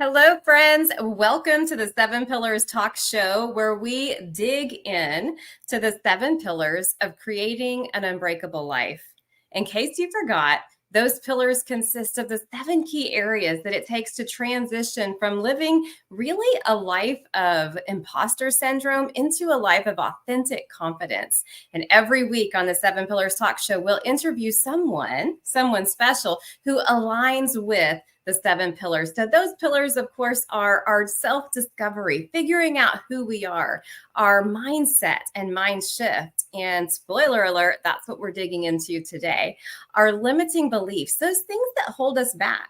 Hello, friends. Welcome to the Seven Pillars Talk Show, where we dig in to the seven pillars of creating an unbreakable life. In case you forgot, those pillars consist of the seven key areas that it takes to transition from living really a life of imposter syndrome into a life of authentic confidence. And every week on the Seven Pillars Talk Show, we'll interview someone special who aligns with the seven pillars. So those pillars, of course, are our self-discovery, figuring out who we are, our mindset and mind shift. And spoiler alert, that's what we're digging into today. Our limiting beliefs, those things that hold us back.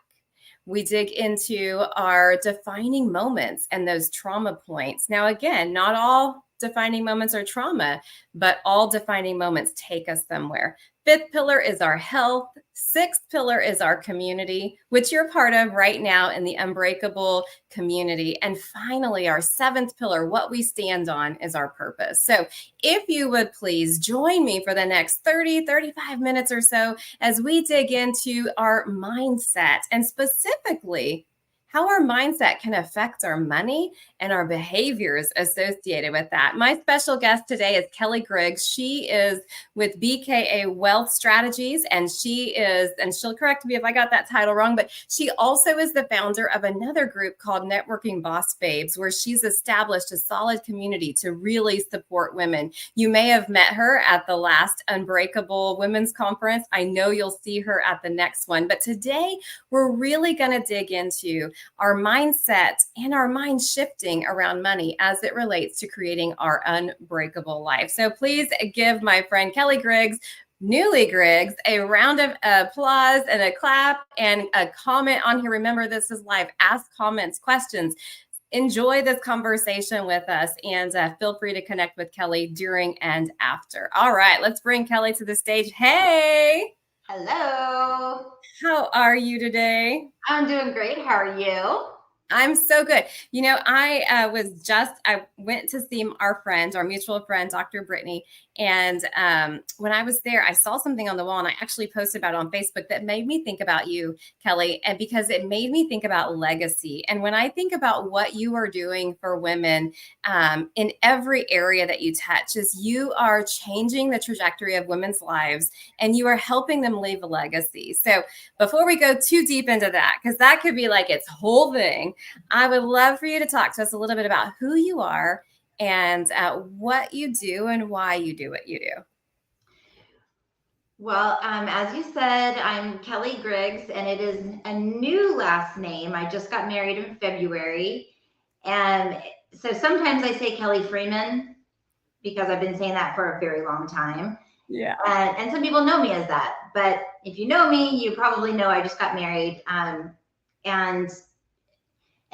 We dig into our defining moments and those trauma points. Now, again, not all defining moments are trauma, but all defining moments take us somewhere. Fifth pillar is our health. Sixth pillar is our community, which you're part of right now in the Unbreakable community. And finally, our seventh pillar, what we stand on, is our purpose. So if you would please join me for the next 35 minutes or so as we dig into our mindset and specifically how our mindset can affect our money and our behaviors associated with that. My special guest today is Kelly Griggs. She is with BKA Wealth Strategies, and she'll correct me if I got that title wrong, but she also is the founder of another group called Networking Boss Babes, where she's established a solid community to really support women. You may have met her at the last Unbreakable Women's Conference. I know you'll see her at the next one, but today we're really going to dig into our mindset and our mind shifting around money as it relates to creating our unbreakable life. So please give my friend Kelly Griggs, Newly Griggs, a round of applause and a clap and a comment on here. Remember, this is live. Ask comments, questions. Enjoy this conversation with us, and feel free to connect with Kelly during and after. All right, let's bring Kelly to the stage. Hey. Hello. How are you today? I'm doing great. How are you? I'm so good. You know, I went to see our mutual friend, Dr. Brittany. And when I was there, I saw something on the wall, and I actually posted about it on Facebook that made me think about you, Kelly, and because it made me think about legacy. And when I think about what you are doing for women in every area that you touch, is you are changing the trajectory of women's lives, and you are helping them leave a legacy. So before we go too deep into that, because that could be like its whole thing, I would love for you to talk to us a little bit about who you are and what you do and why you do what you do. Well, as you said, I'm Kelly Griggs, and it is a new last name. I just got married in February. And so sometimes I say Kelly Freeman because I've been saying that for a very long time. Yeah. And some people know me as that. But if you know me, you probably know I just got married. And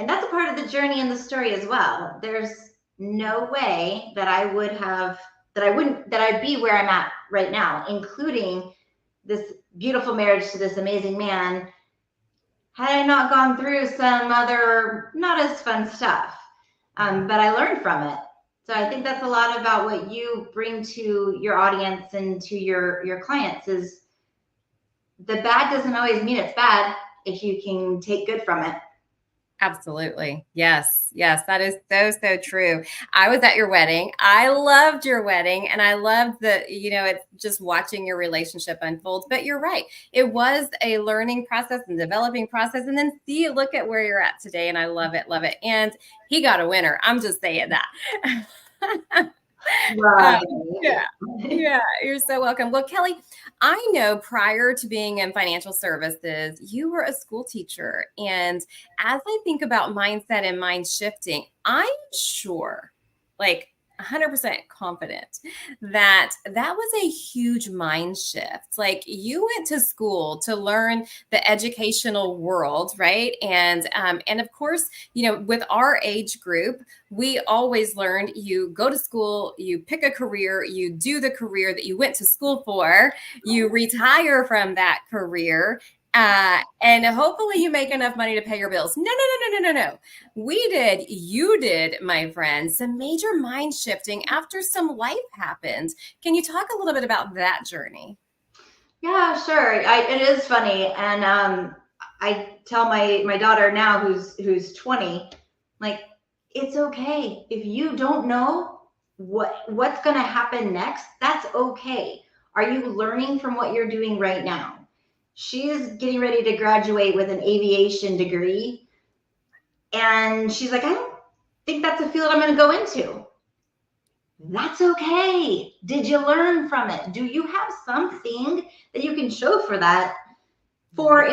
that's a part of the journey and the story as well. There's no way that I'd be where I'm at right now, including this beautiful marriage to this amazing man, had I not gone through some other not as fun stuff. But I learned from it. So I think that's a lot about what you bring to your audience and to your clients is the bad doesn't always mean it's bad if you can take good from it. Absolutely. Yes. That is so true. I was at your wedding. I loved your wedding, and I loved it's just watching your relationship unfold. But you're right. It was a learning process and developing process. And then look at where you're at today. And I love it. And he got a winner. I'm just saying that. Right. Yeah, you're so welcome. Well, Kelly, I know prior to being in financial services, you were a school teacher. And as I think about mindset and mind shifting, I'm sure, like 100% confident that was a huge mind shift. Like, you went to school to learn the educational world, right? And of course, with our age group, we always learned you go to school, you pick a career, you do the career that you went to school for, you retire from that career, and hopefully you make enough money to pay your bills. No. You did, my friend, some major mind shifting after some life happened. Can you talk a little bit about that journey? Yeah, sure. It is funny. And I tell my daughter now who's 20, like, it's okay. If you don't know what's going to happen next, that's okay. Are you learning from what you're doing right now? She is getting ready to graduate with an aviation degree. And she's like, I don't think that's a field I'm going to go into. That's okay. Did you learn from it? Do you have something that you can show for that? 4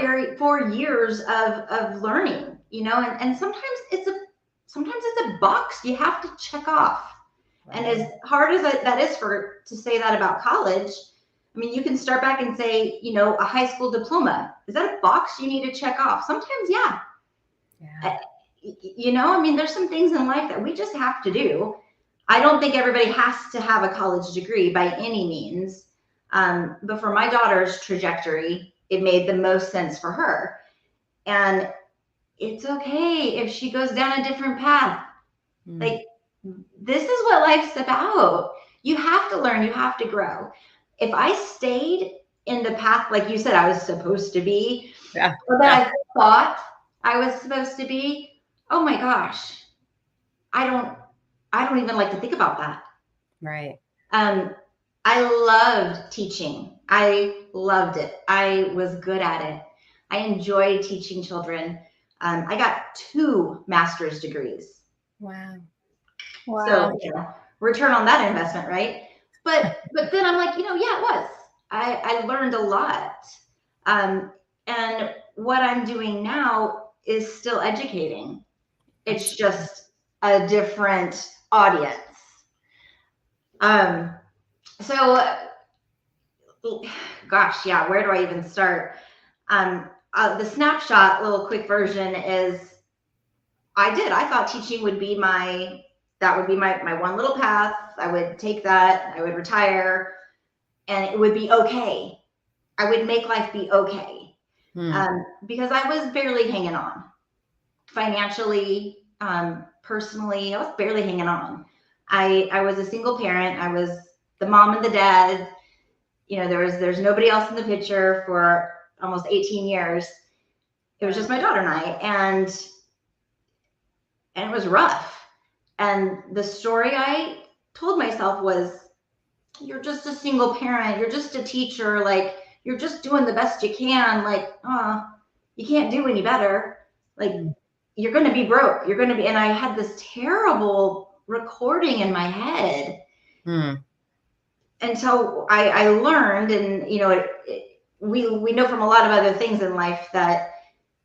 years of learning, you know, and sometimes it's a box you have to check off. Right. And as hard as that is to say that about college, I mean, you can start back and say, you know, a high school diploma, is that a box you need to check off? Sometimes, yeah. You know, I mean, there's some things in life that we just have to do. I don't think everybody has to have a college degree by any means, but for my daughter's trajectory, it made the most sense for her. And it's okay if she goes down a different path. Like, this is what life's about. You have to learn, you have to grow. If I stayed in the path, like you said, I was supposed to be, or that I thought I was supposed to be, oh my gosh, I don't even like to think about that. Right. I loved teaching. I loved it. I was good at it. I enjoyed teaching children. I got 2 master's degrees. Wow. So, you know, return on that investment, right? But then I'm like, you know, yeah, it was. I learned a lot. And what I'm doing now is still educating. It's just a different audience. So, gosh, yeah, where do I even start? The snapshot, little quick version is, I thought teaching would be my one little path. I would take that, I would retire, and it would be okay. I would make life be okay. Because I was barely hanging on. Financially, personally, I was barely hanging on. I was a single parent. I was the mom and the dad. You know, there's nobody else in the picture for almost 18 years. It was just my daughter and I, and it was rough. And the story I told myself was, you're just a single parent. You're just a teacher. Like, you're just doing the best you can. Like, you can't do any better. Like, you're going to be broke. You're going to be, and I had this terrible recording in my head. Until I learned, and you know, we know from a lot of other things in life that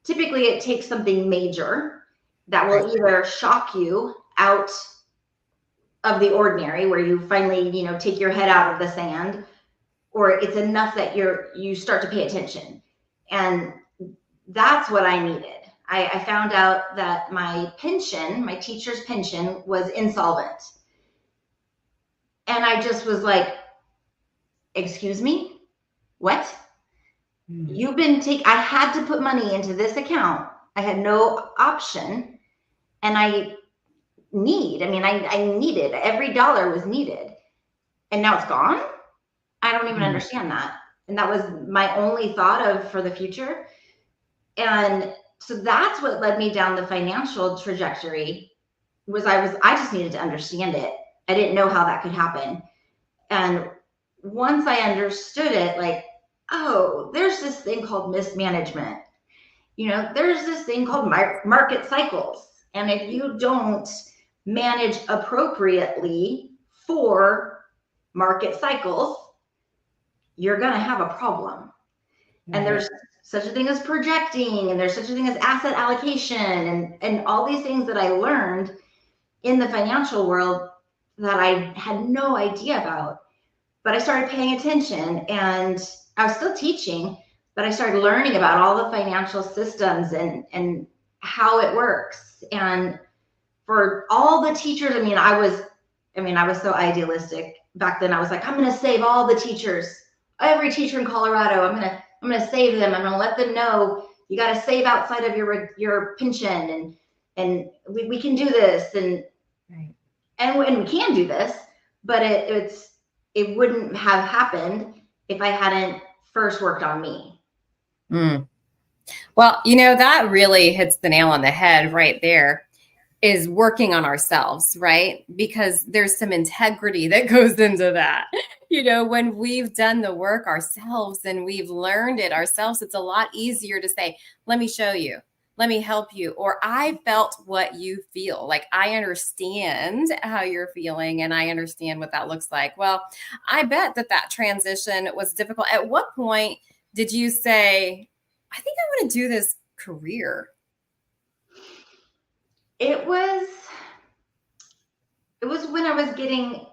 typically it takes something major that will either shock you out of the ordinary, where you finally, you know, take your head out of the sand, or it's enough that you start to pay attention. And that's what I needed. I found out that my pension, my teacher's pension, was insolvent. And I just was like, excuse me, what? I had to put money into this account. I had no option. And I needed, every dollar was needed. And now it's gone? I don't even understand that. And that was my only thought of for the future. And so that's what led me down the financial trajectory. I just needed to understand it. I didn't know how that could happen. And once I understood it, like, oh, there's this thing called mismanagement. You know, there's this thing called market cycles. And if you don't manage appropriately for market cycles, you're going to have a problem. And there's such a thing as projecting, and there's such a thing as asset allocation, and all these things that I learned in the financial world that I had no idea about. But I started paying attention, and I was still teaching, but I started learning about all the financial systems and how it works. And for all the teachers, I was so idealistic back then. I was like, I'm going to save all the teachers, every teacher in Colorado. I'm going to save them. I'm going to let them know you got to save outside of your pension, and we can do this, and we can do this, but it wouldn't have happened if I hadn't first worked on me. Well, that really hits the nail on the head right there, is working on ourselves, right? Because there's some integrity that goes into that. When we've done the work ourselves and we've learned it ourselves, it's a lot easier to say, let me show you, let me help you, or I felt what you feel. Like, I understand how you're feeling and I understand what that looks like. Well, I bet that transition was difficult. At what point did you say, I think I want to do this career? It was when I was getting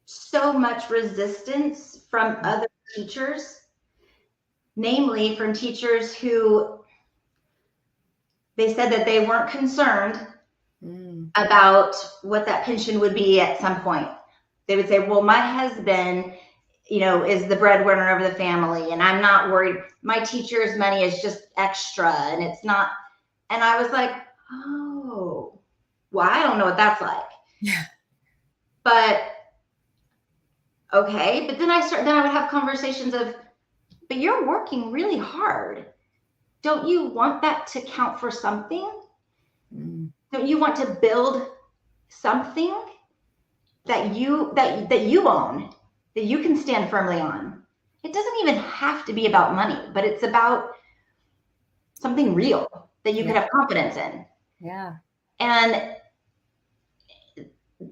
so much resistance from other teachers, namely from teachers who they said that they weren't concerned about what that pension would be at some point. They would say, well, my husband, is the breadwinner of the family, and I'm not worried. My teacher's money is just extra, and it's not. And I was like, oh, well, I don't know what that's like. Yeah. But okay. But then I would have conversations of, but you're working really hard. Don't you want that to count for something? Don't you want to build something that you own, that you can stand firmly on? It doesn't even have to be about money, but it's about something real that you could have confidence in. Yeah. And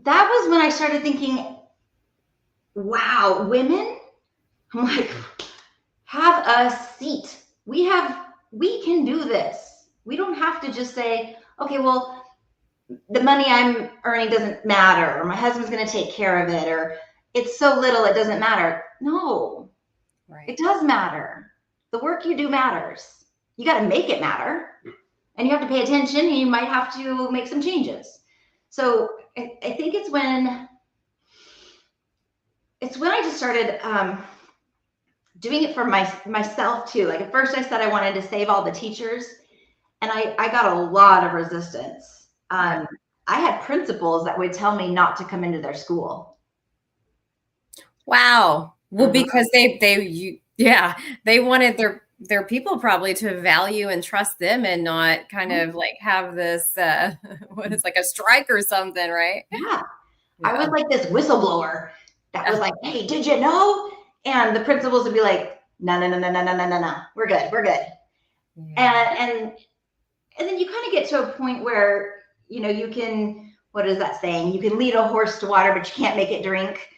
that was when I started thinking, wow, women, I'm like, have a seat. We can do this. We don't have to just say, okay, well, the money I'm earning doesn't matter, or my husband's going to take care of it, or it's so little it doesn't matter. No, right. It does matter. The work you do matters. You got to make it matter, and you have to pay attention, and you might have to make some changes. So I think it's when I just started doing it for myself too. Like, at first I said I wanted to save all the teachers, and I got a lot of resistance. I had principals that would tell me not to come into their school. Wow. Well, because they wanted their people probably to value and trust them, and not kind of like have this what is like a strike or something, right? Yeah. I was like this whistleblower that was like, hey, did you know? And the principals would be like, no, we're good. And then you kind of get to a point where, you can, what is that saying? You can lead a horse to water, but you can't make it drink.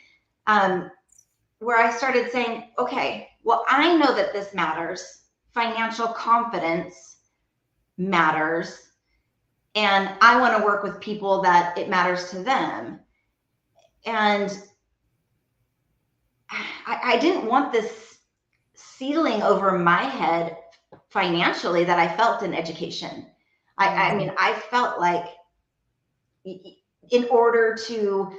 Where I started saying, okay, well, I know that this matters. Financial confidence matters. And I want to work with people that it matters to them. And I didn't want this ceiling over my head financially that I felt in education. I mean, I felt like in order to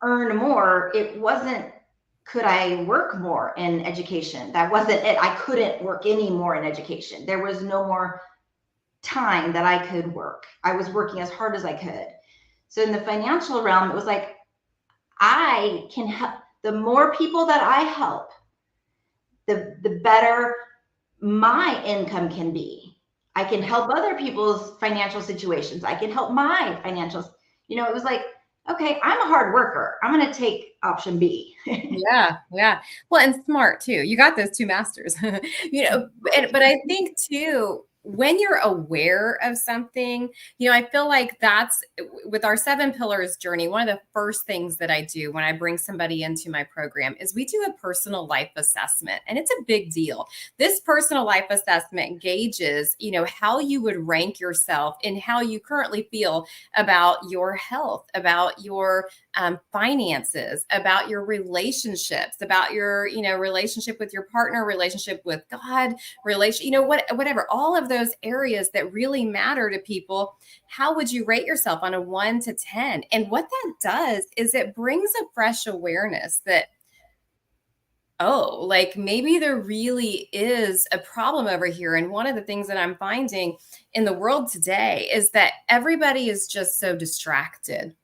earn more, it wasn't, could I work more in education? That wasn't it. I couldn't work any more in education. There was no more time that I could work. I was working as hard as I could. So in the financial realm, it was like, I can help. The more people that I help, the better my income can be. I can help other people's financial situations. I can help my financials. It was like, okay, I'm a hard worker. I'm going to take option B. Yeah. Well, and smart too. You got those 2 masters, but I think too, when you're aware of something, I feel like that's with our 7 pillars journey. One of the first things that I do when I bring somebody into my program is we do a personal life assessment, and it's a big deal. This personal life assessment gauges, how you would rank yourself and how you currently feel about your health, about your finances, about your relationships, about your, relationship with your partner, relationship with God, whatever, all of those areas that really matter to people. How would you rate yourself on a 1 to 10? And what that does is it brings a fresh awareness that, oh, like maybe there really is a problem over here. And one of the things that I'm finding in the world today is that everybody is just so distracted.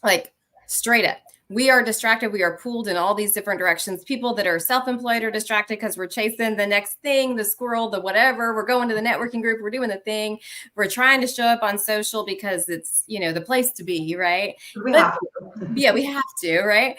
Like, straight up, we are distracted. We are pulled in all these different directions. People that are self-employed are distracted because we're chasing the next thing, the squirrel, the whatever. We're going to the networking group. We're doing the thing. We're trying to show up on social because it's, the place to be, right? We But have to. yeah, we have to, right?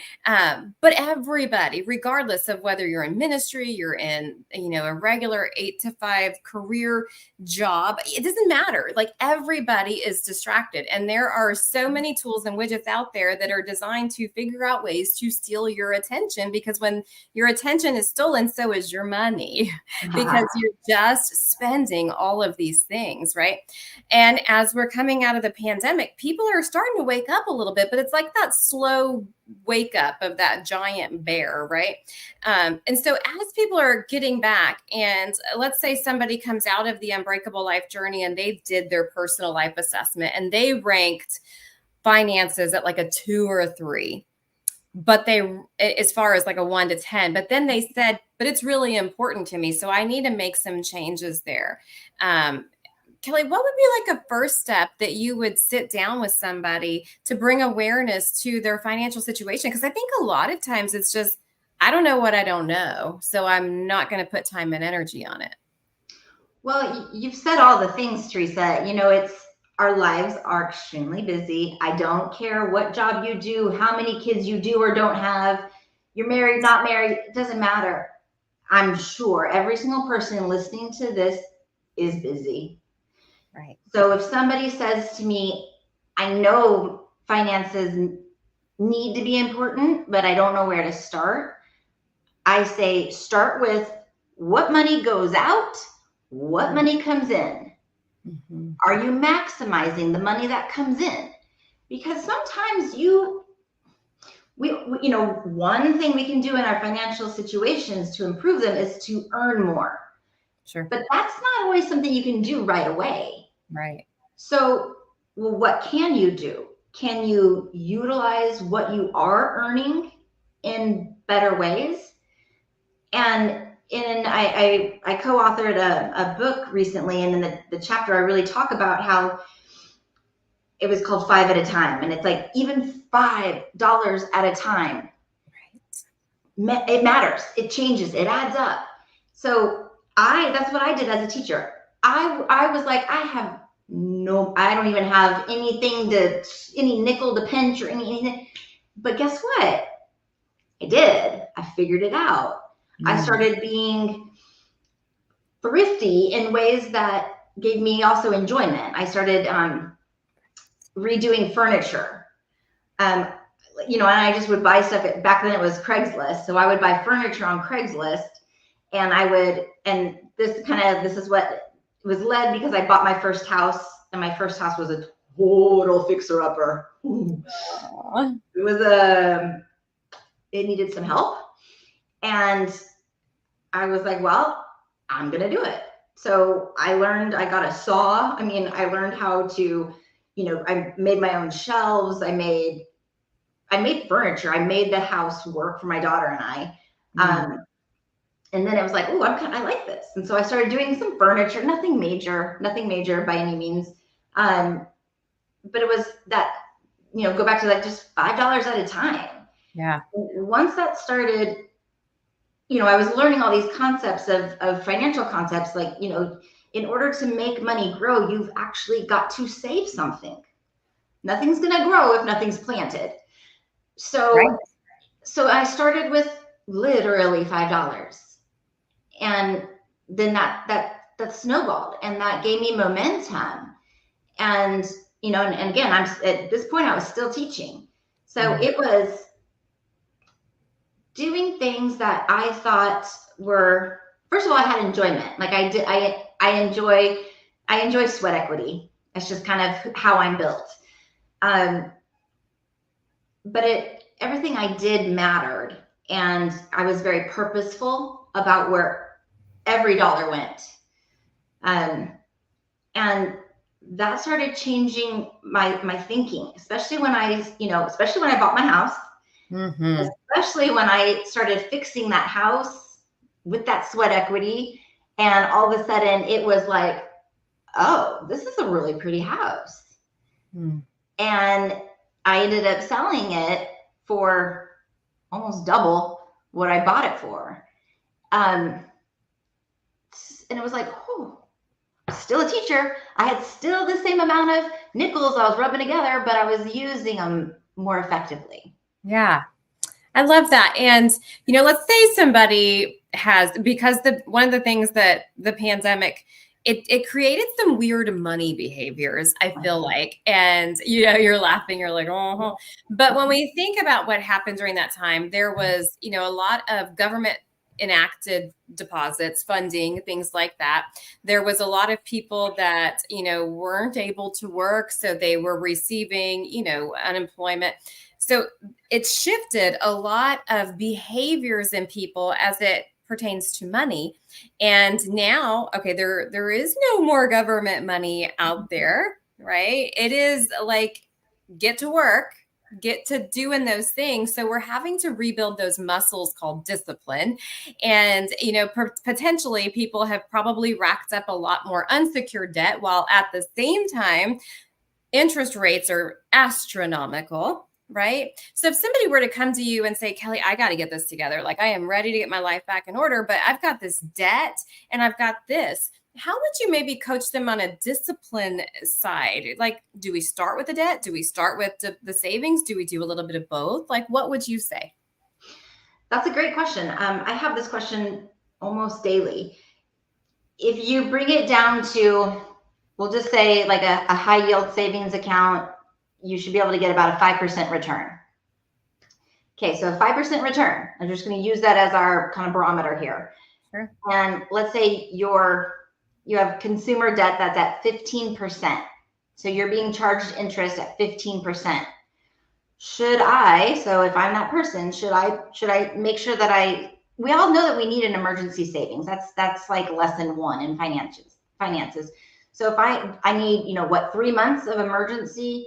But everybody, regardless of whether you're in ministry, you're in, a regular 8 to 5 career job, it doesn't matter. Like everybody is distracted. And there are so many tools and widgets out there that are designed to figure out ways to steal your attention, because when your attention is stolen, so is your money, because you're just spending all of these things, right? And as we're coming out of the pandemic, people are starting to wake up a little bit, but it's like that slow wake up of that giant bear, right? And so as people are getting back, and let's say somebody comes out of the Unbreakable Life journey and they did their personal life assessment and they ranked finances at like a 2 or a 3, but they, as far as like a 1 to 10, but then they said, but it's really important to me, so I need to make some changes there. Kelly, what would be like a first step that you would sit down with somebody to bring awareness to their financial situation? Because I think a lot of times it's just, I don't know what I don't know, so I'm not going to put time and energy on it. Well, you've said all the things, Teresa. It's our lives are extremely busy. I don't care what job you do, how many kids you do or don't have. You're married, not married, it doesn't matter. I'm sure every single person listening to this is busy. Right. So if somebody says to me, I know finances need to be important, but I don't know where to start, I say, start with what money goes out, what money comes in. Mm-hmm. Are you maximizing the money that comes in? Because sometimes one thing we can do in our financial situations to improve them is to earn more. Sure. But that's not always something you can do right away. Right. So, what can you do? Can you utilize what you are earning in better ways? And I co-authored a book recently, and in the chapter I really talk about how it was called 5 at a time, and it's like even $5 at a time. Right. It matters. It changes. It adds up. So that's what I did as a teacher. I was like, I don't even have any nickel to pinch or anything. But guess what? I did. I figured it out. I started being thrifty in ways that gave me also enjoyment. I started redoing furniture. And I just would buy stuff. Back then it was Craigslist. So I would buy furniture on Craigslist, and this is what was led because I bought my first house, and my first house was a total fixer-upper. It needed some help. And I was like, well, I'm going to do it. So I got a saw. I learned how to, I made my own shelves. I made furniture. I made the house work for my daughter and I. And then it was like, oh, I like this. And so I started doing some furniture, nothing major by any means. But it was that, go back to that, just $5 at a time. Yeah. Once that started, I was learning all these concepts of financial concepts, like, in order to make money grow, you've actually got to save something. Nothing's going to grow if nothing's planted. So, right. So I started with literally $5. And then that snowballed, and that gave me momentum. And, and again, at this point I was still teaching. So it was doing things that I thought were, first of all, I had enjoyment. Like I enjoy sweat equity. That's just kind of how I'm built. But everything I did mattered, and I was very purposeful about where every dollar went. And that started changing my thinking, especially when I bought my house, especially when I started fixing that house with that sweat equity. And all of a sudden it was like, oh, this is a really pretty house. And I ended up selling it for almost double what I bought it for. And it was like, oh, still a teacher. I had still the same amount of nickels I was rubbing together, but I was using them more effectively. Yeah. I love that. And, let's say somebody has, because one of the things that the pandemic, it created some weird money behaviors, I feel like. And, you're laughing, you're like, oh, but when we think about what happened during that time, there was, a lot of government enacted deposits, funding, things like that. There was a lot of people that, weren't able to work. So they were receiving, unemployment. So it shifted a lot of behaviors in people as it pertains to money. And now, okay, there is no more government money out there, right? It is like, get to work, get to doing those things. So we're having to rebuild those muscles called discipline. And, potentially people have probably racked up a lot more unsecured debt, while at the same time, interest rates are astronomical, right? So if somebody were to come to you and say, Kelly, I got to get this together. Like, I am ready to get my life back in order, but I've got this debt and I've got this. How would you maybe coach them on a discipline side? Like, do we start with the debt? Do we start with the savings? Do we do a little bit of both? Like, what would you say? That's a great question. I have this question almost daily. If you bring it down to, we'll just say like a high yield savings account, you should be able to get about a 5% return. Okay, so a 5% return. I'm just going to use that as our kind of barometer here. Sure. And let's say you have consumer debt that's at 15%. So you're being charged interest at 15%. So if I'm that person, should I make sure that we all know that we need an emergency savings. That's like lesson one in finances. So if I need, 3 months of emergency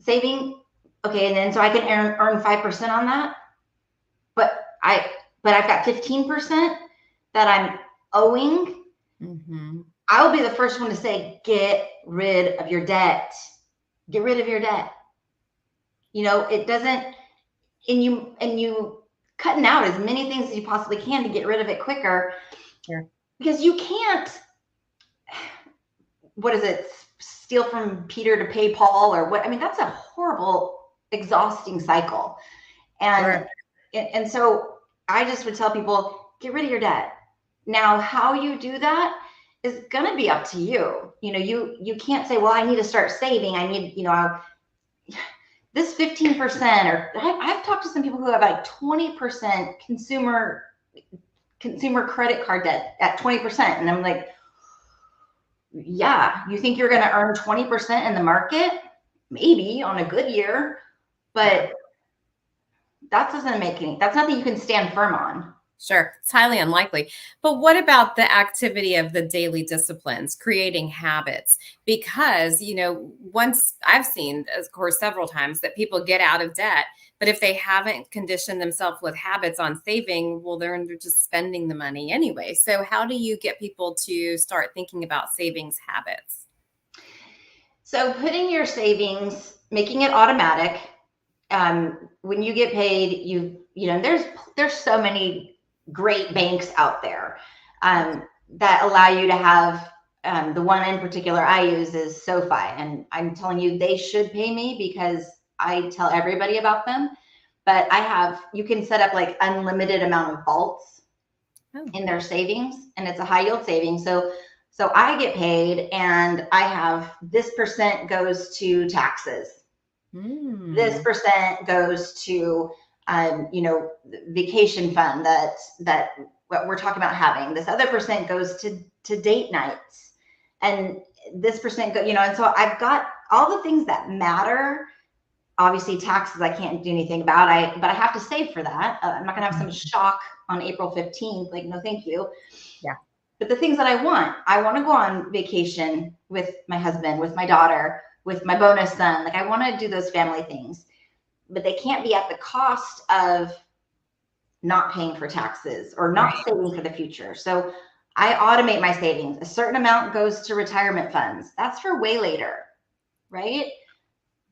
saving, okay, and then so I can earn 5% on that, but I've got 15% that I'm owing. Mm-hmm. I will be the first one to say, get rid of your debt. Get rid of your debt. It doesn't, and you cutting out as many things as you possibly can to get rid of it quicker. Sure. Because you can't, what is it, steal from Peter to pay Paul or what? I mean, that's a horrible, exhausting cycle. And, sure. And so I just would tell people, get rid of your debt. Now, how you do that is going to be up to you. You can't say, well, I need to start saving. I need, this 15%, or I've talked to some people who have like 20% consumer credit card debt at 20%. And I'm like, yeah, you think you're going to earn 20% in the market? Maybe on a good year, but that's nothing you can stand firm on. Sure. It's highly unlikely. But what about the activity of the daily disciplines, creating habits? Because, once I've seen, of course, several times that people get out of debt, but if they haven't conditioned themselves with habits on saving, well, they're just spending the money anyway. So how do you get people to start thinking about savings habits? So putting your savings, making it automatic. When you get paid, there's so many great banks out there that allow you to have, the one in particular I use is SoFi, and I'm telling you, they should pay me because I tell everybody about them. But you can set up like unlimited amount of vaults in their savings, and it's a high yield savings. So I get paid and I have this percent goes to taxes. This percent goes to vacation fund that what we're talking about having. This other percent goes to date nights, and this percent and so I've got all the things that matter. Obviously taxes I can't do anything about, but I have to save for that. I'm not gonna have some shock on April 15th, like, no thank you. Yeah. But the things that I want to go on vacation with my husband, with my daughter, with my bonus son. Like, I want to do those family things, but they can't be at the cost of not paying for taxes or not saving for the future. So I automate my savings. A certain amount goes to retirement funds. That's for way later, right?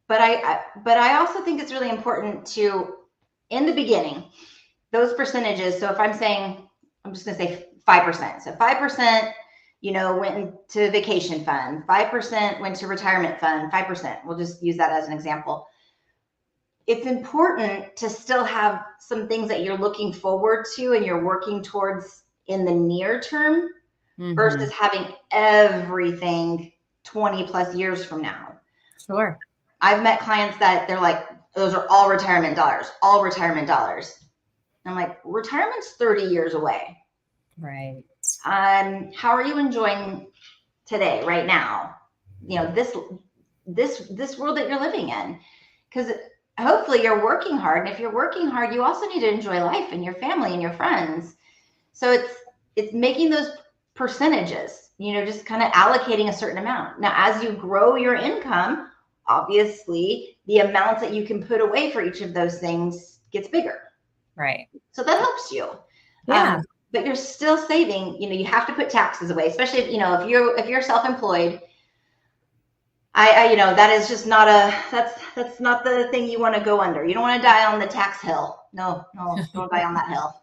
But I also think it's really important to in the beginning, those percentages. So if I'm saying, I'm just going to say 5%. So 5%, went into vacation fund, 5% went to retirement fund, 5%. We'll just use that as an example. It's important to still have some things that you're looking forward to and you're working towards in the near term versus having everything 20 plus years from now. Sure. I've met clients that they're like, those are all retirement dollars, all retirement dollars. I'm like, retirement's 30 years away. Right. How are you enjoying today, right now? This world that you're living in, because hopefully you're working hard. And if you're working hard, you also need to enjoy life and your family and your friends. So it's making those percentages, just kind of allocating a certain amount. Now, as you grow your income, obviously the amounts that you can put away for each of those things gets bigger. Right. So that helps you. Yeah. But you're still saving, you have to put taxes away, especially if you're self-employed. That is just not that's not the thing you want to go under. You don't want to die on the tax hill. No, don't die on that hill.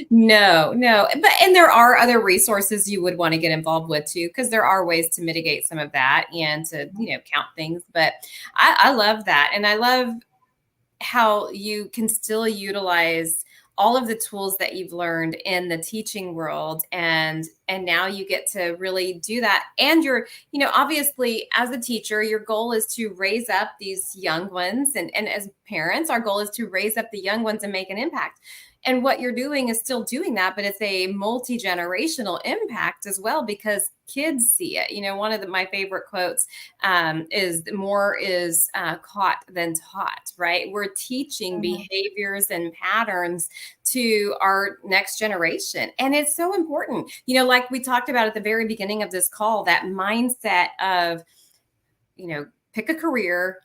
No. And there are other resources you would want to get involved with too, because there are ways to mitigate some of that and to, count things. But I love that. And I love how you can still utilize all of the tools that you've learned in the teaching world. And now you get to really do that. And you're, obviously as a teacher, your goal is to raise up these young ones. And as parents, our goal is to raise up the young ones and make an impact. And what you're doing is still doing that, but it's a multi-generational impact as well, because kids see it. One of my favorite quotes is more is caught than taught, right? We're teaching behaviors and patterns to our next generation. And it's so important, like we talked about at the very beginning of this call, that mindset of, pick a career,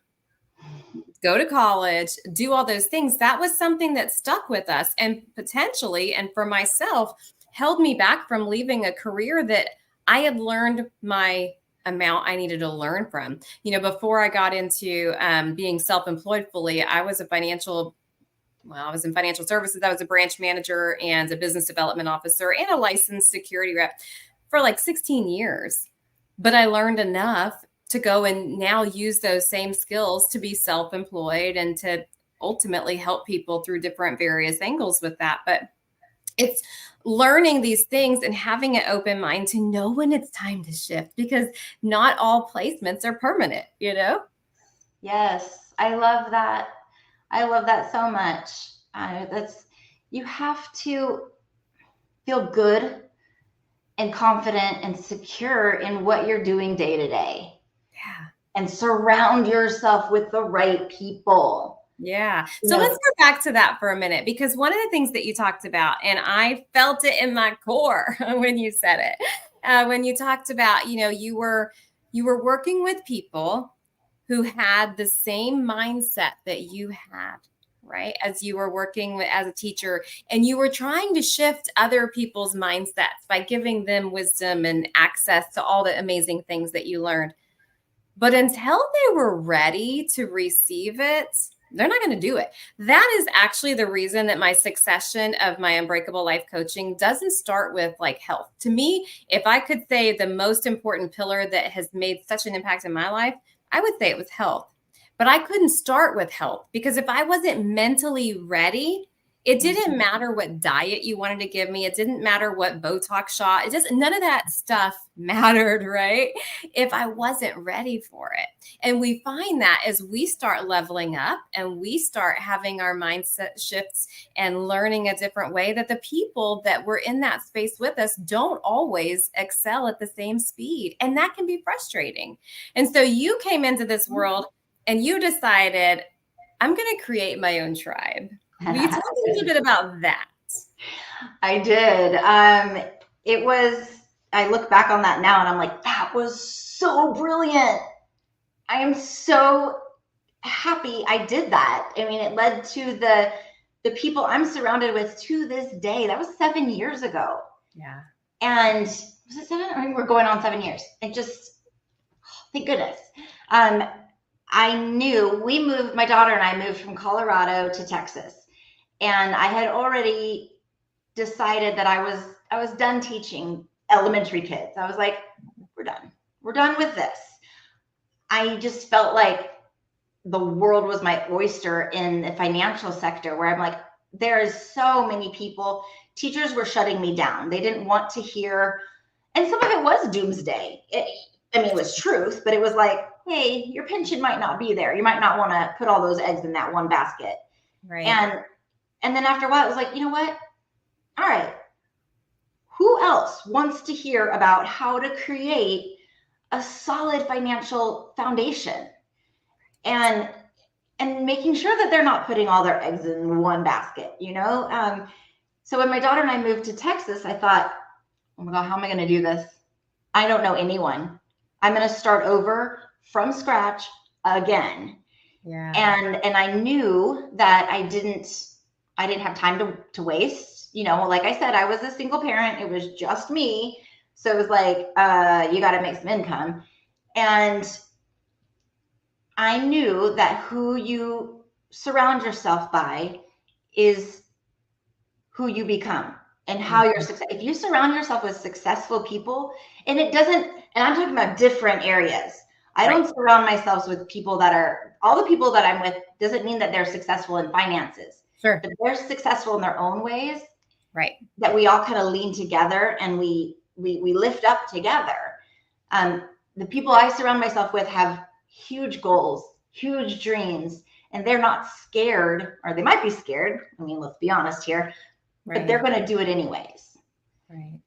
go to college, do all those things. That was something that stuck with us and potentially, and for myself, held me back from leaving a career that I had learned my amount I needed to learn from. Before I got into being self-employed fully, I was in financial services. I was a branch manager and a business development officer and a licensed security rep for like 16 years. But I learned enough to go and now use those same skills to be self-employed and to ultimately help people through different various angles with that. But it's learning these things and having an open mind to know when it's time to shift, because not all placements are permanent, Yes, I love that. I love that so much. You have to feel good and confident and secure in what you're doing day to day. Yeah. And surround yourself with the right people. Yeah. So let's go back to that for a minute, because one of the things that you talked about, and I felt it in my core when you said it, when you talked about, you were working with people who had the same mindset that you had, right? As you were working as a teacher, and you were trying to shift other people's mindsets by giving them wisdom and access to all the amazing things that you learned. But until they were ready to receive it, they're not going to do it. That is actually the reason that my succession of my Unbreakable Life coaching doesn't start with like health. To me, if I could say the most important pillar that has made such an impact in my life, I would say it was health. But I couldn't start with health, because if I wasn't mentally ready, it didn't matter what diet you wanted to give me. It didn't matter what Botox shot. None of that stuff mattered, right? If I wasn't ready for it. And we find that as we start leveling up and we start having our mindset shifts and learning a different way, that the people that were in that space with us don't always excel at the same speed. And that can be frustrating. And so you came into this world and you decided, I'm going to create my own tribe. Will you talk a little bit about that? I did. I look back on that now and I'm like, that was so brilliant. I am so happy I did that. I mean, it led to the people I'm surrounded with to this day. That was 7 years ago. Yeah. And was it 7? I mean, we're going on 7 years. And just, thank goodness. I knew my daughter and I moved from Colorado to Texas. And I had already decided that I was done teaching elementary kids. I was like, we're done. We're done with this. I just felt like the world was my oyster in the financial sector, where I'm like, there is so many people. Teachers were shutting me down. They didn't want to hear, and some of it was doomsday. It was truth, but it was like, hey, your pension might not be there. You might not want to put all those eggs in that one basket. Right. And then after a while, it was like, you know what? All right. Who else wants to hear about how to create a solid financial foundation and making sure that they're not putting all their eggs in one basket, So when my daughter and I moved to Texas, I thought, oh my God, how am I going to do this? I don't know anyone. I'm going to start over from scratch again. Yeah. And I knew that I didn't have time to waste. Like I said, I was a single parent. It was just me. So it was like, you got to make some income. And I knew that who you surround yourself by is who you become and how you're successful. If you surround yourself with successful people, and I'm talking about different areas. I don't surround myself with people all the people that I'm with doesn't mean that they're successful in finances. Sure. But they're successful in their own ways. Right. That we all kind of lean together and we lift up together. The people I surround myself with have huge goals, huge dreams, and they're not scared, or they might be scared. I mean, let's be honest here, but they're going to do it anyways. Right.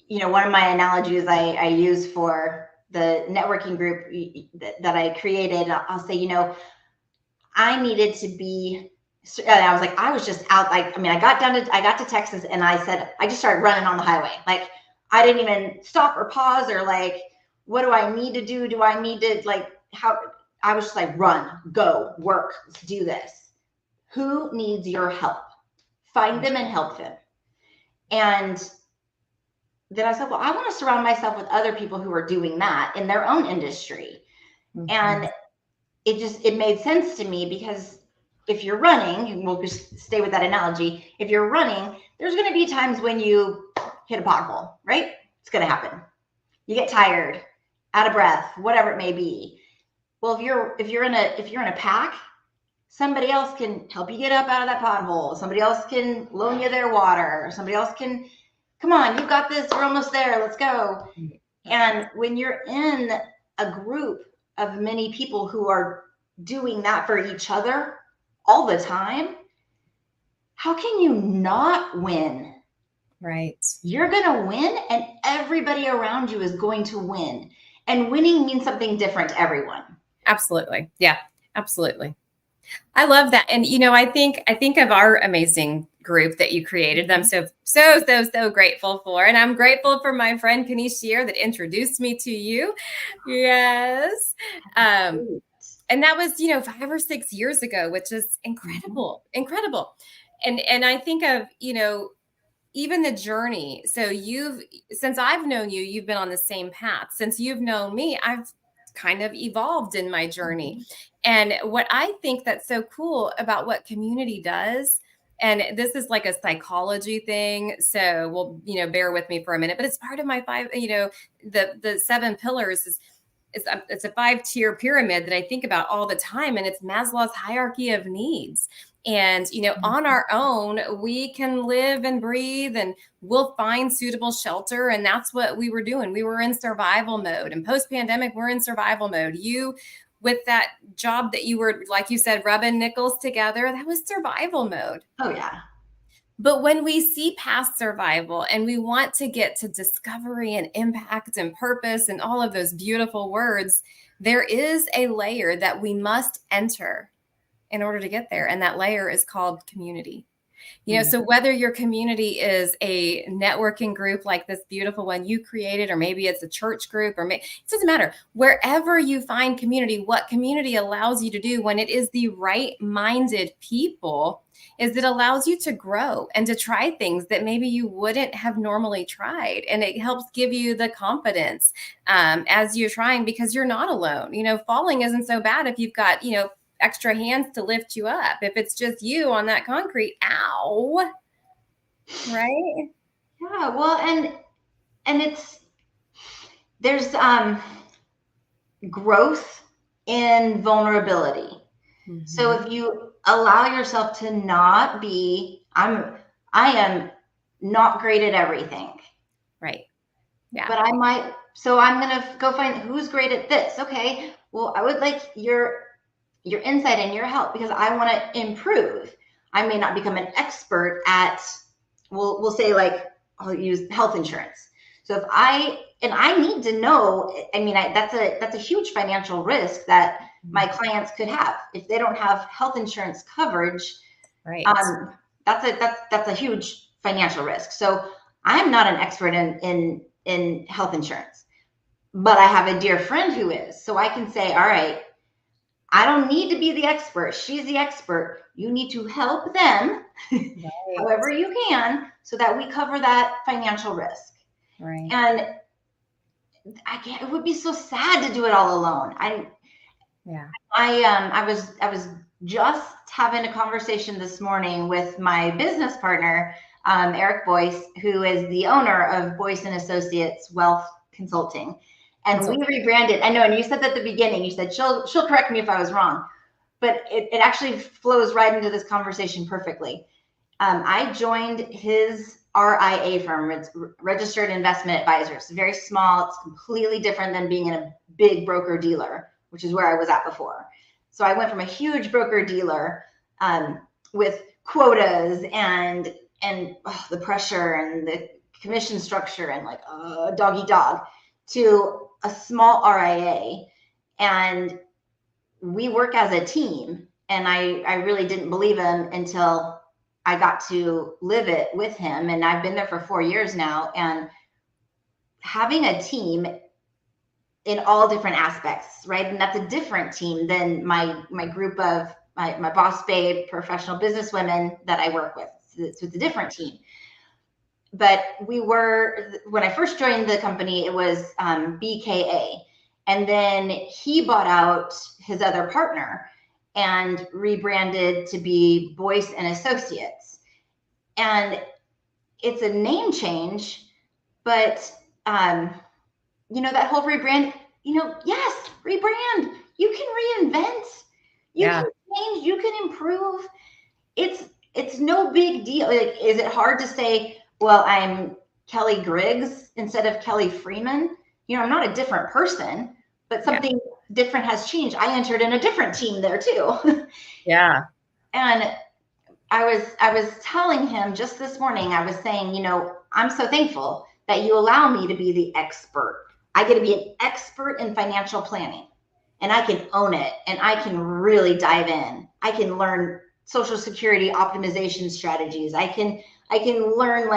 One of my analogies I use for the networking group that I created, I'll say, I needed to be, and I was like, I was just out. I got to Texas and I said, I just started running on the highway. Like I didn't even stop or pause or like, what do I need to do? Do I need to how? I was just like, run, go, work, let's do this. Who needs your help? Find them and help them. And then I said, well, I want to surround myself with other people who are doing that in their own industry. And it made sense to me, because if you're running, and we'll just stay with that analogy, if you're running, there's going to be times when you hit a pothole, right? It's going to happen. You get tired, out of breath, whatever it may be. Well, if you're in a pack, somebody else can help you get up out of that pothole. Somebody else can loan you their water. Somebody else can, come on, you got this. We're almost there. Let's go. And when you're in a group of many people who are doing that for each other all the time, how can you not win? Right. You're going to win, and everybody around you is going to win. And winning means something different to everyone. Absolutely. Yeah, absolutely. I love that. And, I think of our amazing group that you created. I'm so grateful for. And I'm grateful for my friend Kanish that introduced me to you. Yes. And that was, 5 or 6 years ago, which is incredible, incredible. And I think of, even the journey. So since I've known you, you've been on the same path. Since you've known me, I've kind of evolved in my journey. And what I think that's so cool about what community does, and this is like a psychology thing, so bear with me for a minute, but it's part of my 5, the 7 pillars it's a 5-tier pyramid that I think about all the time, and it's Maslow's hierarchy of needs. And, on our own, we can live and breathe and we'll find suitable shelter. And that's what we were doing. We were in survival mode, and post-pandemic, we're in survival mode. You, with that job that you were, like you said, rubbing nickels together, that was survival mode. Oh, yeah. But when we see past survival and we want to get to discovery and impact and purpose and all of those beautiful words, there is a layer that we must enter in order to get there. And that layer is called community. So whether your community is a networking group like this beautiful one you created, or maybe it's a church group, or it doesn't matter. Wherever you find community, what community allows you to do when it is the right-minded people is it allows you to grow and to try things that maybe you wouldn't have normally tried. And it helps give you the confidence as you're trying, because you're not alone. Falling isn't so bad if you've got, extra hands to lift you up. If it's just you on that concrete, ow, right? Yeah, well, and there's growth in vulnerability. Mm-hmm. So if you allow yourself to not be, I am not great at everything. Right. Yeah. But I'm going to go find who's great at this. Okay. Well, I would like your insight and your help, because I want to improve. I may not become an expert at, we'll say, like, I'll use health insurance. So if I need to know, that's a huge financial risk that my clients could have if they don't have health insurance coverage. Right. That's a huge financial risk. So I'm not an expert in health insurance, but I have a dear friend who is. So I can say, all right, I don't need to be the expert. She's the expert. You need to help them however you can, so that we cover that financial risk. Right. And it would be so sad to do it all alone. I was just having a conversation this morning with my business partner, Eric Boyce, who is the owner of Boyce and Associates Wealth Consulting. And we rebranded. I know, and you said at the beginning, you said she'll correct me if I was wrong, but it actually flows right into this conversation perfectly. I joined his RIA firm, it's Registered Investment Advisors. Very small. It's completely different than being in a big broker dealer, which is where I was at before. So I went from a huge broker dealer with quotas and the pressure and the commission structure and like dog eat dog, to a small RIA, and we work as a team. And I really didn't believe him until I got to live it with him. And I've been there for 4 years now, and having a team in all different aspects, right? And that's a different team than my group of my boss babe, professional business women that I work with. So it's a different team. But when I first joined the company, it was BKA. And then he bought out his other partner and rebranded to be Boyce and Associates. And it's a name change, but that whole rebrand, yes, rebrand. You can reinvent, you can change, you can improve. It's no big deal. Like, is it hard to say, well, I'm Kelly Griggs instead of Kelly Freeman? I'm not a different person, but something different has changed. I entered in a different team there too. Yeah. And I was telling him just this morning, I was saying, I'm so thankful that you allow me to be the expert. I get to be an expert in financial planning, and I can own it, and I can really dive in. I can learn Social Security optimization strategies. I can learn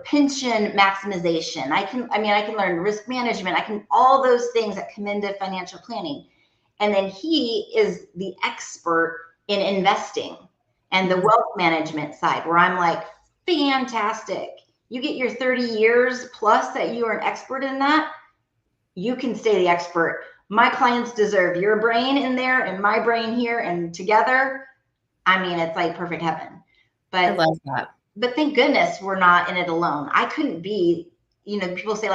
pension maximization. I can learn risk management. I can all those things that come into financial planning. And then he is the expert in investing and the wealth management side, where I'm like, fantastic. You get your 30 years plus that you are an expert in that, you can stay the expert. My clients deserve your brain in there and my brain here, and together, it's like perfect heaven. But I love that. But thank goodness we're not in it alone. I couldn't be, people say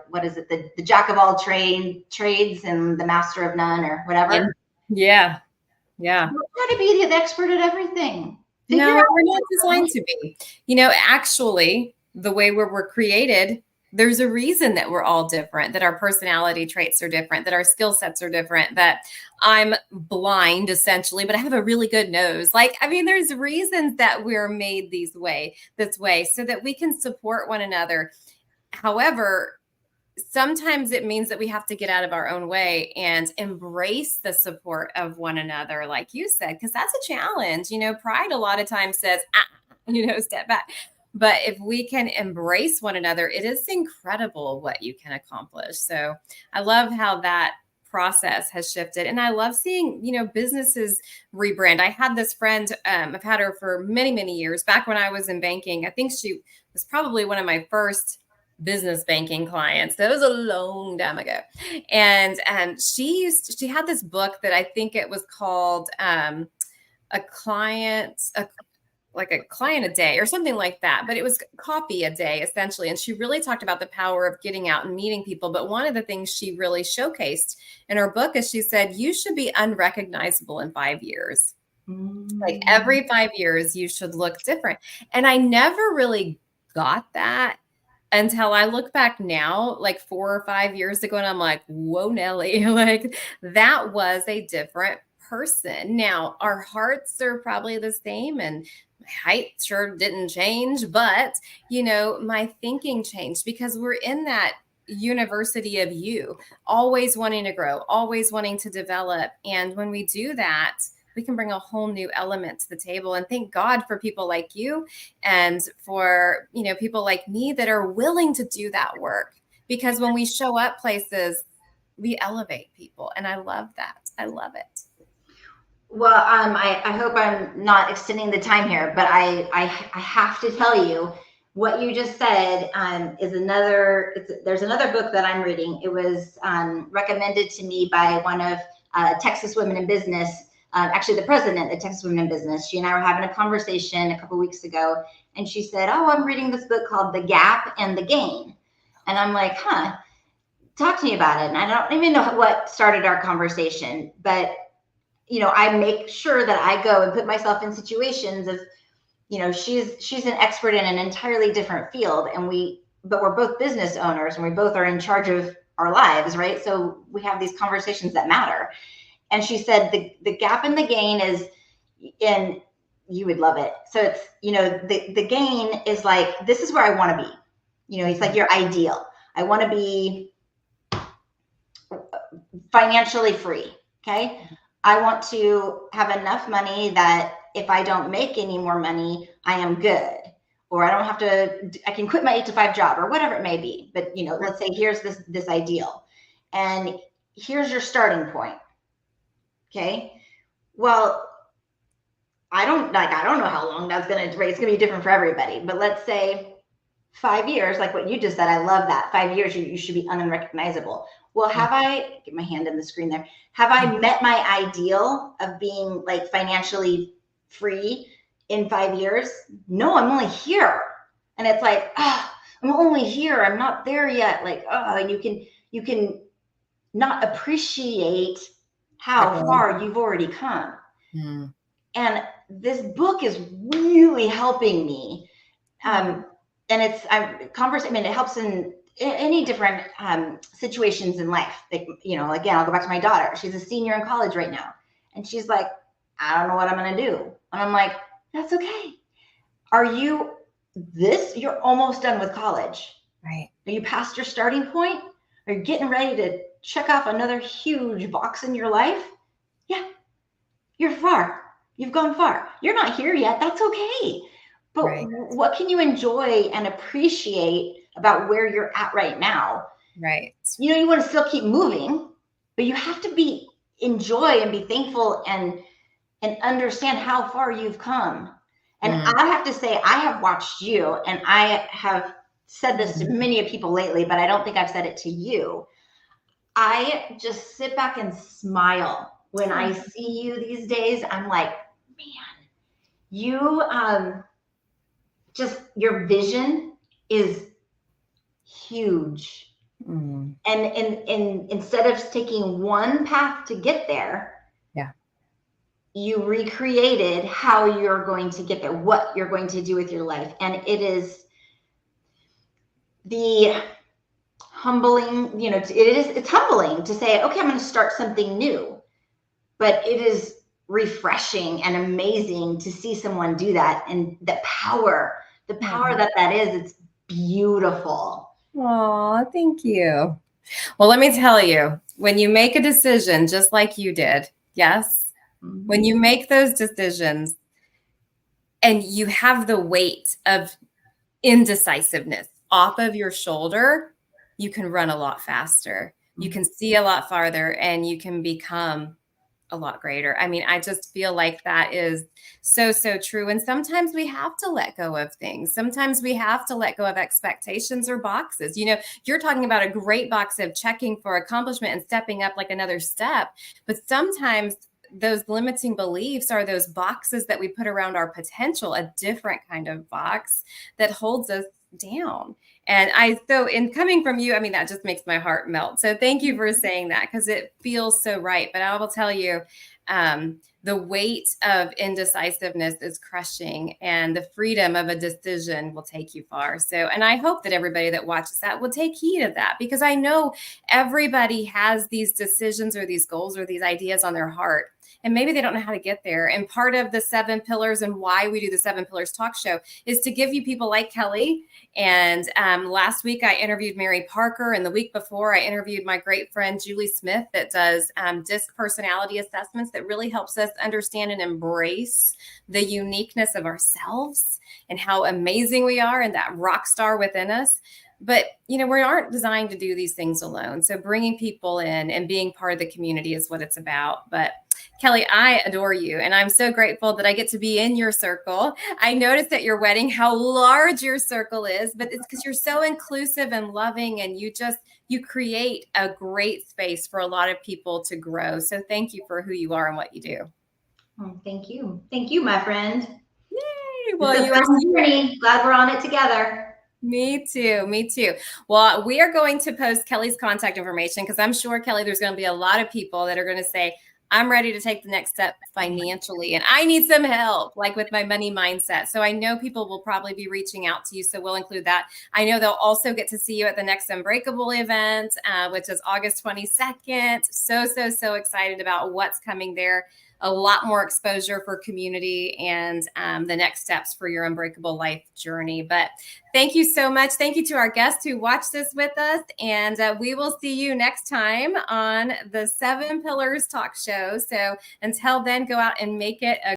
what is it? The jack of all trades and the master of none, or whatever. Yeah. We're trying to be the expert at everything. No, we're not designed to be. Actually, the way we're created, there's a reason that we're all different, that our personality traits are different, that our skill sets are different, that I'm blind essentially, but I have a really good nose. There's reasons that we're made this way, so that we can support one another. However, sometimes it means that we have to get out of our own way and embrace the support of one another, like you said, because that's a challenge. Pride a lot of times says, step back. But if we can embrace one another, it is incredible what you can accomplish. So I love how that process has shifted. And I love seeing, businesses rebrand. I had this friend, I've had her for many, many years. Back when I was in banking, I think she was probably one of my first business banking clients. That was a long time ago. And she had this book that I think it was called like a client a day or something like that, but it was copy a day essentially. And she really talked about the power of getting out and meeting people. But one of the things she really showcased in her book is she said, you should be unrecognizable in 5 years. Like every 5 years, you should look different. And I never really got that until I look back now, like 4 or 5 years ago, and I'm like, whoa, Nelly, like that was a different person. Now, our hearts are probably the same, and my height sure didn't change, but my thinking changed because we're in that university of you, always wanting to grow, always wanting to develop. And when we do that, we can bring a whole new element to the table. And thank God for people like you and for, people like me that are willing to do that work. Because when we show up places, we elevate people. And I love that. I love it. Well, I hope I'm not extending the time here, but I have to tell you what you just said is there's another book that I'm reading. It was recommended to me by one of Texas Women in Business, actually the president of Texas Women in Business. She and I were having a conversation a couple of weeks ago, and she said, oh, I'm reading this book called The Gap and the Gain. And I'm like, talk to me about it. And I don't even know what started our conversation, but I make sure that I go and put myself in situations of, she's an expert in an entirely different field, but we're both business owners and we both are in charge of our lives, right? So we have these conversations that matter. And she said the gap and the gain is, and you would love it. So it's, the gain is like, this is where I want to be. It's like your ideal. I want to be financially free. Okay. I want to have enough money that if I don't make any more money, I am good. Or I don't have to, I can quit my 8-to-5 job or whatever it may be. But, let's say here's this ideal. And here's your starting point. Okay. Well, I don't know how long that's going to take. It's going to be different for everybody. But let's say 5 years, like what you just said, I love that. 5 years, you should be unrecognizable. Well, have I, get my hand in the screen there, have I met my ideal of being like financially free in 5 years? No, I'm only here. And it's like, I'm only here. I'm not there yet. Like, you can not appreciate how far you've already come. Mm. And this book is really helping me. And it's it helps in any different situations in life. Like, again, I'll go back to my daughter. She's a senior in college right now. And she's like, I don't know what I'm going to do. And I'm like, that's okay. You're almost done with college. Right. Are you past your starting point? Are you getting ready to check off another huge box in your life? Yeah, you're far. You've gone far. You're not here yet. That's okay. But what can you enjoy and appreciate about where you're at right now? Right. You want to still keep moving, but you have to enjoy and be thankful and understand how far you've come. And I have to say, I have watched you, and I have said this to many people lately, but I don't think I've said it to you. I just sit back and smile when I see you these days. I'm like, man, you your vision is huge. And instead of taking one path to get there, you recreated how you're going to get there, what you're going to do with your life. And it is the humbling, it's humbling to say, okay, I'm going to start something new, but it is refreshing and amazing to see someone do that. And the power that is, it's beautiful. Oh, thank you. Well, let me tell you, when you make a decision just like you did, yes, when you make those decisions and you have the weight of indecisiveness off of your shoulder, you can run a lot faster. You can see a lot farther and you can become a lot greater. I mean, I just feel like that is so, so true. And sometimes we have to let go of things. Sometimes we have to let go of expectations or boxes. You know, you're talking about a great box of checking for accomplishment and stepping up like another step. But sometimes those limiting beliefs are those boxes that we put around our potential, a different kind of box that holds us down. And so in coming from you, I mean, that just makes my heart melt. So thank you for saying that because it feels so right. But I will tell you, the weight of indecisiveness is crushing and the freedom of a decision will take you far. So, and I hope that everybody that watches that will take heed of that because I know everybody has these decisions or these goals or these ideas on their heart. And maybe they don't know how to get there. And part of the 7 pillars and why we do the 7 Pillars talk show is to give you people like Kelly. And last week I interviewed Mary Parker, and the week before I interviewed my great friend Julie Smith that does DISC personality assessments that really helps us understand and embrace the uniqueness of ourselves and how amazing we are and that rock star within us. But, you know, we aren't designed to do these things alone. So bringing people in and being part of the community is what it's about. But Kelly, I adore you, and I'm so grateful that I get to be in your circle. I noticed at your wedding how large your circle is, but it's because you're so inclusive and loving, and you create a great space for a lot of people to grow. So thank you for who you are and what you do. Oh, thank you, my friend. Yay! Well, it's a fun journey. Glad we're on it together. Me too. Me too. Well, we are going to post Kelly's contact information because I'm sure, Kelly, there's going to be a lot of people that are going to say, I'm ready to take the next step financially and I need some help, like with my money mindset. So I know people will probably be reaching out to you. So we'll include that. I know they'll also get to see you at the next Unbreakable event, which is August 22nd. So excited about what's coming there. A lot more exposure for community and the next steps for your Unbreakable life journey. But thank you so much. Thank you to our guests who watched this with us. And we will see you next time on the 7 Pillars Talk Show. So until then, go out and make it a